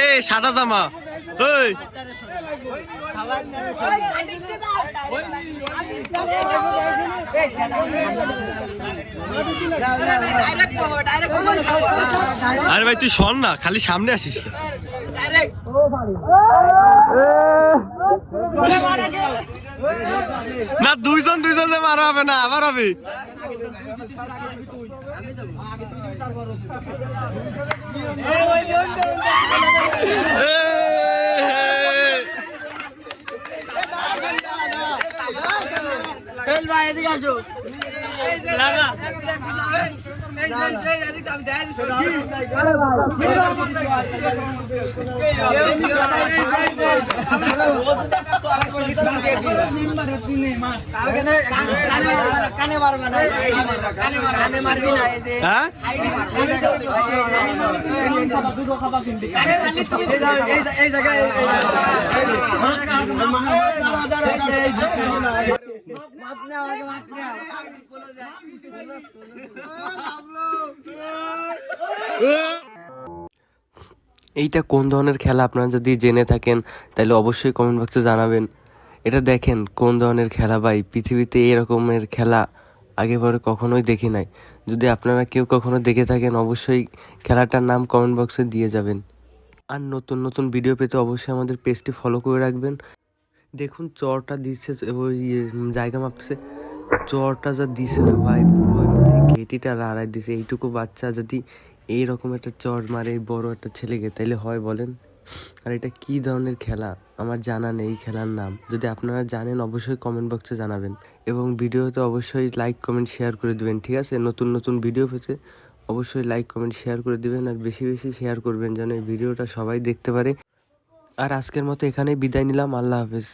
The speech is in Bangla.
এই সাদা জামা ওই আরে ভাই তুই শোন না, খালি সামনে আসিস না। দুইজন মারা হবে না, আবার হবে। এইটা কোন ধরনের খেলা আপনারা যদি জেনে থাকেন তাহলে অবশ্যই কমেন্ট বক্সে জানাবেন। এটা দেখেন কোন ধরনের খেলা ভাই, পৃথিবীতে এরকমের খেলা আগে পরে কখনোই দেখি নাই। যদি আপনারা কেউ কখনো দেখে থাকেন অবশ্যই খেলাটার নাম কমেন্ট বক্সে দিয়ে যাবেন। আর নতুন নতুন ভিডিও পেতে অবশ্যই আমাদের পেজটি ফলো করে রাখবেন। দেখুন চরটা দিচ্ছে, ওই জায়গা মাপছে, চরটা যা দিছে না ভাই, পুরো মানে ঘেটিটা লড়াই দিছে। এইটুকু বাচ্চা যদি এইরকম একটা চর মারে বড় একটা ছেলেকে, তাইলে হয় বলেন? আর এটা কি ধরনের খেলা আমার জানা নেই এই খেলার নাম। যদি আপনারা জানেন অবশ্যই কমেন্ট বক্সে জানাবেন, এবং ভিডিওতে অবশ্যই লাইক কমেন্ট শেয়ার করে দিবেন, ঠিক আছে? নতুন নতুন ভিডিও পেতে অবশ্যই লাইক কমেন্ট শেয়ার করে দিবেন, আর বেশি বেশি শেয়ার করবেন যেন এই ভিডিওটা সবাই দেখতে পারে। আর আজকের মতো এখানেই বিদায় নিলাম, আল্লাহ হাফেজ।